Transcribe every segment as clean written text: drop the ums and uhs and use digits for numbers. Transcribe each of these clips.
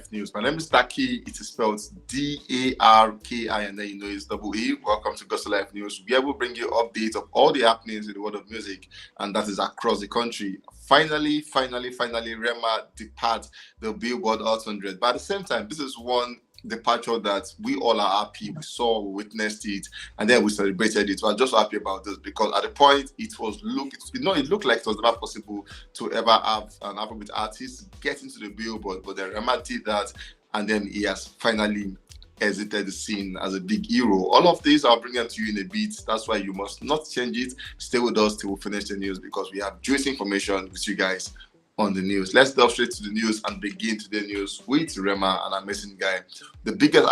Life News. My name is Daki. It is spelled D-A-R-K-I, and then you know it's double E. Welcome to Gospel Life News, where we bring you updates of all the happenings in the world of music, and that is across the country. Finally, Rema depart the Billboard Hot 100. But at the same time, this is one departure that we all are happy. We saw, we witnessed it, and then we celebrated it. We're just happy about this because at the point it looked like it was never possible to ever have an Afrobeat artist get into the Billboard, but then Rema did that, and then he has finally exited the scene as a big hero. All of these I'll bring them to you in a bit. That's why you must not change it. Stay with us till we finish the news because we have juicy information with you guys on the news. Let's delve straight to the news and begin today's news with Rema, an amazing guy, the biggest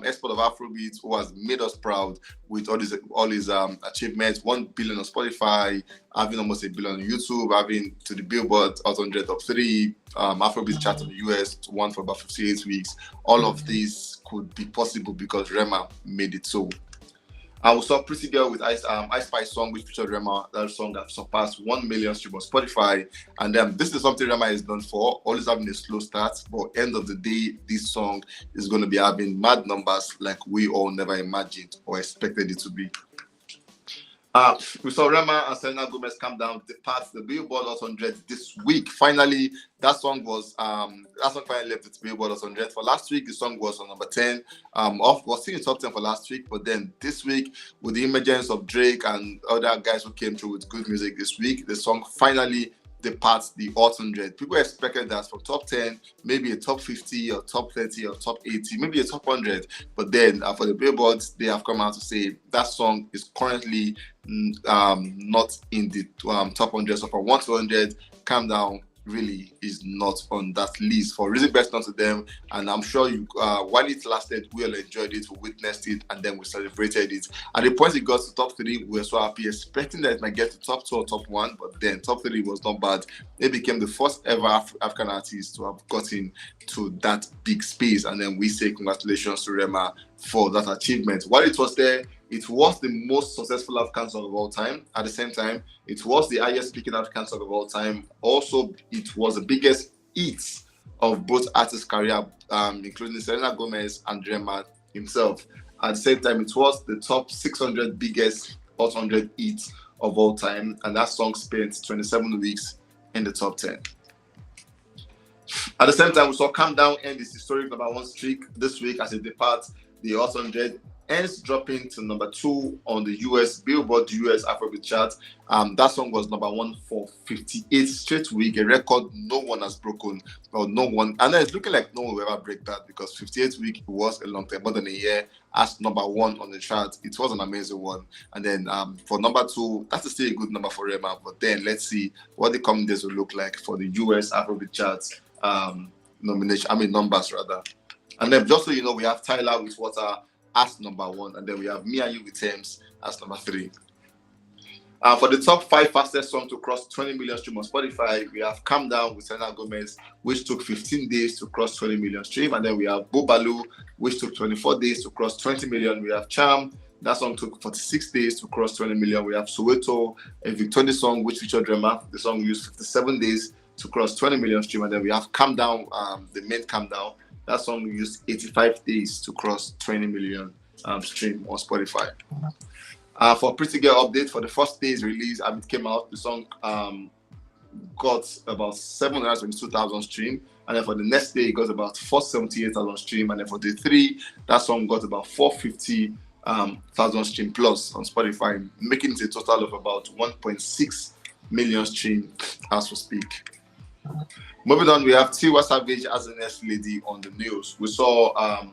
export of Afrobeats, who has made us proud with all his achievements. 1 billion on Spotify, having almost 1 billion on YouTube, having to the Billboard Hot 100 top 3, Afrobeats chart in the US, one for about 58 weeks. All of these could be possible because Rema made it so. We saw Pretty Girl with Ice Spice song, which featured Rema. That song that surpassed 1 million streams on Spotify. And this is something Rema is known for, always having a slow start. But end of the day, this song is going to be having mad numbers like we all never imagined or expected it to be. We saw Rema and Selena Gomez come down, depart the Billboard Hot 100 this week. Finally, that song finally left its Billboard Hot 100. For last week, the song was on number 10. Was still in top 10 for last week, but then this week, with the emergence of Drake and other guys who came through with good music this week, the song finally departs the Hot 100. People expected that from top 10, maybe a top 50 or top 30 or top 80, maybe a top 100. But then for the Billboards, they have come out to say that song is currently not in the top 100. So from 1 to 100, Calm Down really is not on that list for reason best known to them. And I'm sure you, while it lasted, we all enjoyed it, we witnessed it, and then we celebrated it. At the point it got to top 3, we were so happy, expecting that it might get to top 2 or top 1, but then top 3 was not bad. It became the first ever African artist to have gotten to that big space, and then we say congratulations to Rema for that achievement. While it was there, it was the most successful African song of all time. At the same time, it was the highest speaking African song of all time. Also, it was the biggest hit of both artists' career, including Selena Gomez and Rema himself. At the same time, it was the top 600 biggest Hot 100 hits of all time, and that song spent 27 weeks in the top 10. At the same time, we saw Calm Down end its historic number 1 streak this week as it departs the Hot 100, ends dropping to number 2 on the US Billboard US Afrobeat chart. That song was number 1 for 58 straight weeks, a record no one has broken, or no one, and it's looking like no one will ever break that because 58 weeks was a long time, more than a year, as number 1 on the chart. It was an amazing one. And then for number 2, that's still a good number for Rema, but then let's see what the coming days will look like for the US Afrobeat charts numbers rather. And then just so you know, we have Tyler with Water as number 1, and then we have Me and You with Thames as number 3. For the top 5 fastest songs to cross 20 million streams on Spotify, we have Calm Down with Selena Gomez, which took 15 days to cross 20 million streams, and then we have Boobaloo, which took 24 days to cross 20 million. We have Charm, that song took 46 days to cross 20 million. We have Soweto, a Victoria song which featured Rema. The song used 57 days to cross 20 million streams, and then we have Calm Down, the main Calm Down. That song used 85 days to cross 20 million stream on Spotify. For Pretty Girl update, for the first day's release, it came out, the song got about 722,000 stream, and then for the next day, it got about 478,000 stream, and then for day 3, that song got about 450,000 stream plus on Spotify, making it a total of about 1.6 million stream as we speak. Moving on, we have Tiwa Savage as the next lady on the news. We saw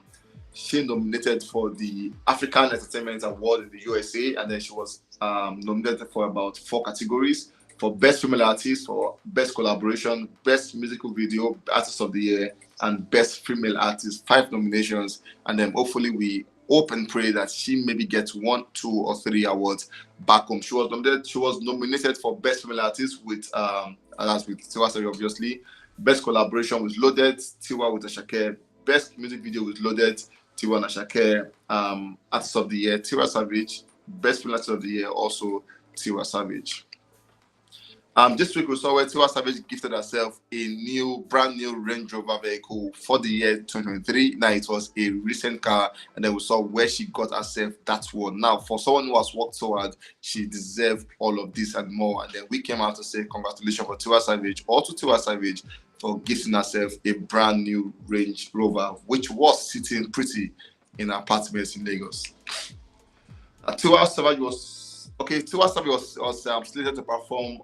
she nominated for the African Entertainment Award in the USA, and then she was nominated for about 4 categories: for Best Female Artist, for Best Collaboration, Best Musical Video, Artist of the Year, and Best Female Artist. 5 nominations, and then hopefully we hope and pray that she maybe gets 1, 2, or 3 awards back home. She was nominated for Best Female Artist with that's with Tiwa Savage, obviously. Best Collaboration with Loaded, Tiwa with Ashake. Best Music Video with Loaded, Tiwa and Ashake. Artist of the Year, Tiwa Savage. Best Female Artist of the Year, also Tiwa Savage. This week we saw where Tiwa Savage gifted herself a brand new Range Rover vehicle for the year 2023. Now it was a recent car, and then we saw where she got herself that one. Now, for someone who has worked so hard, she deserved all of this and more. And then we came out to say congratulations for Tiwa Savage, or to Tiwa Savage, for gifting herself a brand new Range Rover, which was sitting pretty in her apartment in Lagos. Tiwa Savage was slated to perform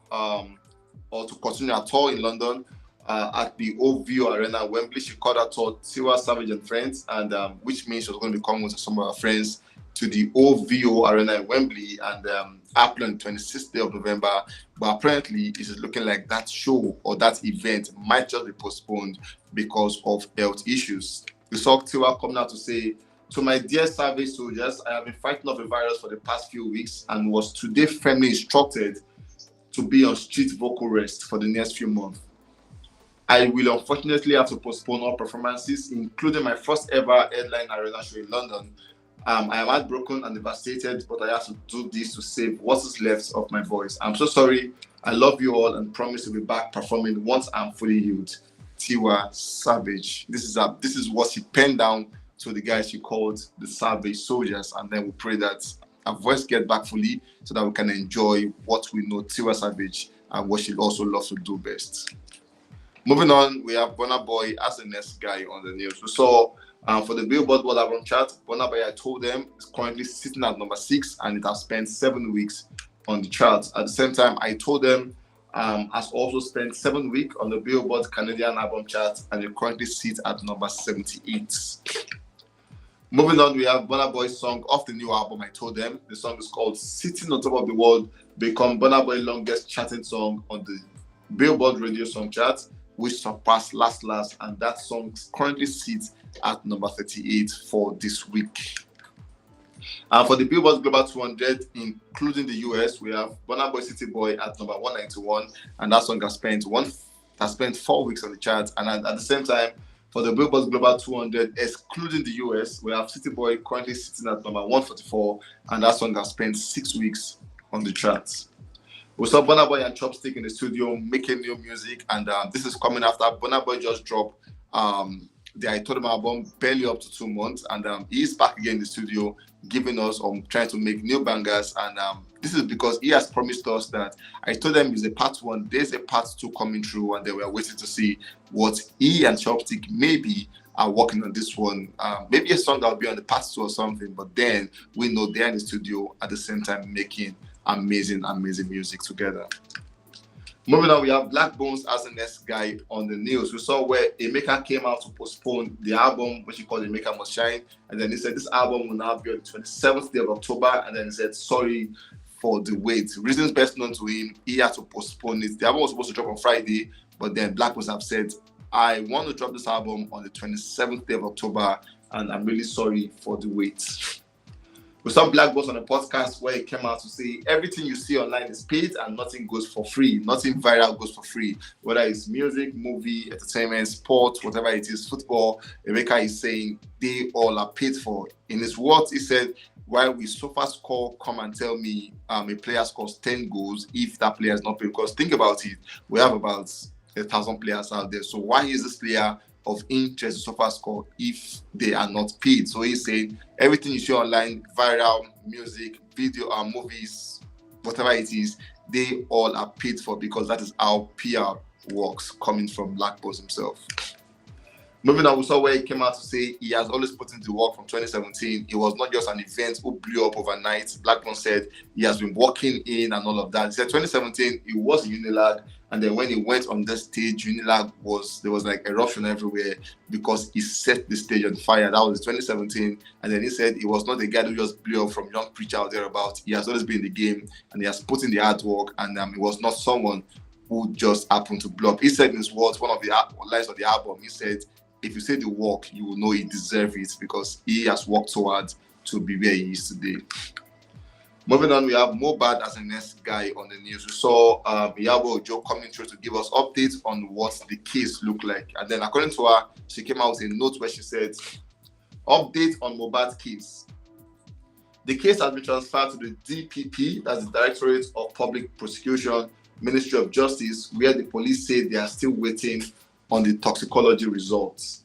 or to continue her tour in London at the OVO Arena, Wembley. She called her tour Tiwa Savage and Friends, and which means she was going to be coming with some of her friends to the OVO Arena in Wembley and happened on the 26th day of November. But apparently, it is looking like that show or that event might just be postponed because of health issues. We saw Tiwa coming out to say, "To my dear Savage soldiers, I have been fighting off a virus for the past few weeks and was today firmly instructed to be on street vocal rest for the next few months. I will unfortunately have to postpone all performances, including my first ever headline arena show in London. I am heartbroken and devastated, but I have to do this to save what is left of my voice. I'm so sorry. I love you all and promise to be back performing once I'm fully healed. Tiwa Savage." This is what she penned down to the guys she called the Savage soldiers, and then we pray that her voice get back fully so that we can enjoy what we know Tiwa Savage and what she also loves to do best. Moving on, we have Burna Boy as the next guy on the news. We saw for the Billboard World Album chart, Burna Boy, I told them, is currently sitting at number 6 and it has spent 7 weeks on the chart. At the same time, I told them has also spent 7 weeks on the Billboard Canadian album chart and it currently sits at number 78. Moving on, we have Burna Boy's song off the new album, I told them. The song is called Sitting on Top of the World, become Burna Boy's longest charting song on the Billboard radio song chart, which surpassed Last Last, and that song currently sits at number 38 for this week. For the Billboard Global 200, including the US, we have Burna Boy City Boy at number 191, and that song has spent 4 weeks on the chart. And at the same time, for the Billboard Global 200, excluding the US, we have City Boy currently sitting at number 144, and that song has spent 6 weeks on the charts. We saw Burna Boy and Chopstick in the studio making new music, and this is coming after Burna Boy just dropped the I Told Him album barely up to 2 months, and he's back again in the studio giving us trying to make new bangers, and this is because he has promised us that I Told Them is a part 1, there's a part 2 coming through, and then we're waiting to see what he and Chopstick maybe are working on this one. Maybe a song that will be on the part 2 or something, but then we know they're in the studio at the same time making amazing music together. Moving on, we have Black Bones as the next guy on the news. We saw where Emeka came out to postpone the album, which he called Emeka Must Shine, and then he said this album will now be on the 27th day of October, and then he said sorry for the wait. Reasons best known to him, he had to postpone it. The album was supposed to drop on Friday, but then Black Bones have said, I want to drop this album on the 27th day of October, and I'm really sorry for the wait. We saw Black Boss on a podcast where he came out to say everything you see online is paid and nothing goes for free. Nothing viral goes for free. Whether it's music, movie, entertainment, sport, whatever it is, football, Emeka is saying they all are paid for. In his words, he said, why will SofaScore come and tell me a player scores 10 goals if that player is not paid? Because think about it, we have about 1,000 players out there. So why is this player of interest to SofaScore if they are not paid? So he's saying everything you see online, viral, music, video, movies, whatever it is, they all are paid for because that is how PR works, coming from Black Boss himself. Moving on, we saw where he came out to say he has always put into work from 2017. It was not just an event who blew up overnight. Black Boss said he has been working in and all of that. He said 2017, it was Unilag. And then when he went on the stage, Unilag there was like eruption everywhere because he set the stage on fire. That was 2017. And then he said he was not the guy who just blew up from Young Preacher or thereabout. He has always been in the game and he has put in the hard work, and he was not someone who just happened to blow up. He said in his words, one of the lines of the album, he said, if you say the work, you will know he deserves it because he has worked so hard to be where he is today. Moving on, we have Mohbad as the next guy on the news. We saw Iyabo Ojo coming through to give us updates on what the case looked like. And then according to her, she came out with a note where she said, update on Mohbad's case. The case has been transferred to the DPP, that's the Directorate of Public Prosecution, Ministry of Justice, where the police say they are still waiting on the toxicology results.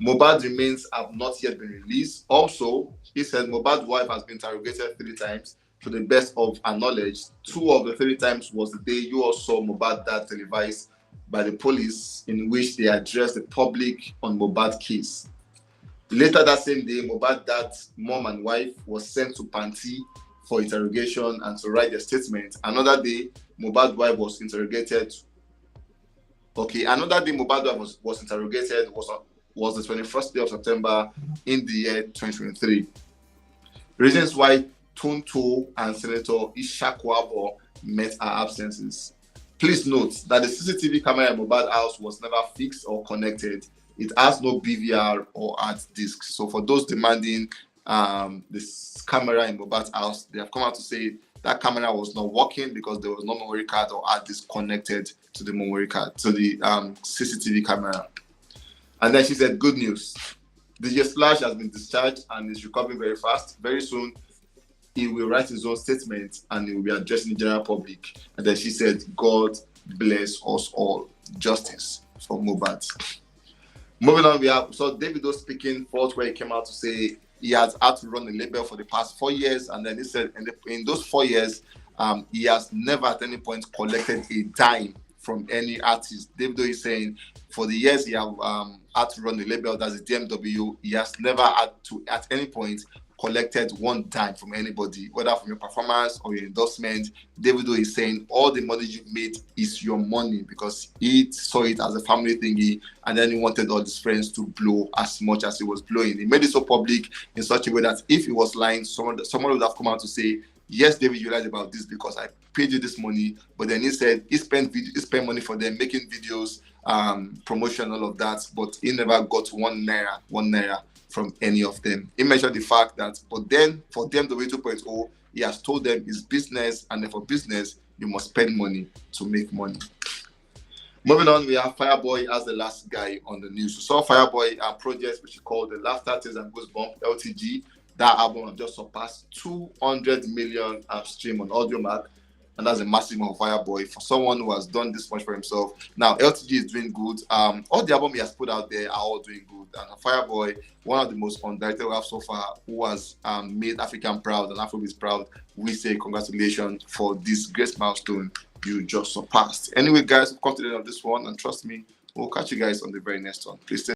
Mohbad's remains have not yet been released. Also, he said Mohbad's wife has been interrogated 3 times. To the best of our knowledge, 2 of the 3 times was the day you all saw Mohbad dad televised by the police, in which they addressed the public on Mohbad's case. Later that same day, Mohbad dad's mom and wife was sent to Panti for interrogation and to write their statement. Another day, Mohbad's wife was interrogated. Another day Mohbad was interrogated was the 21st day of September in the year 2023. Reasons why Tonto and Senator Ishakwabo met our absences. Please note that the CCTV camera in Mohbad's house was never fixed or connected. It has no BVR or hard disk. So for those demanding this camera in Mohbad's house, they have come out to say that camera was not working because there was no memory card or hard disk connected to the memory card, to the CCTV camera. And then she said, good news. DJ Splash has been discharged and is recovering very fast. Very soon, he will write his own statement and he will be addressing the general public. And then she said, God bless us all. Justice for Mohbad. Moving on, we have Davido speaking forth where he came out to say he has had to run the label for the past 4 years. And then he said in those 4 years, he has never at any point collected a dime from any artist. Davido is saying for the years he have had to run the label, that's the DMW, he has never had to at any point collected 1 dime from anybody, whether from your performance or your endorsement. Davido is saying all the money you've made is your money because he saw it as a family thingy, and then he wanted all his friends to blow as much as he was blowing. He made it so public in such a way that if he was lying, someone would have come out to say, yes, David, you lied about this because I paid you this money. But then he said he spent money for them, making videos, promotion, all of that, but he never got 1 naira from any of them. He mentioned the fact that, but then for them, the way 2.0, he has told them it's business, and then for business, you must spend money to make money. Moving on, we have Fireboy as the last guy on the news. We saw Fireboy project which he called the Laughter Tears and Goosebumps LTG. That album has just surpassed 200 million stream on Audiomack, and that's a massive one for Fireboy, for someone who has done this much for himself. Now, LTG is doing good. All the albums he has put out there are all doing good. And Fireboy, one of the most underrated we have so far, who has made African proud and Afrobeats proud, we say congratulations for this great milestone you just surpassed. Anyway, guys, we've come to the end of this one, and trust me, we'll catch you guys on the very next one. Please stay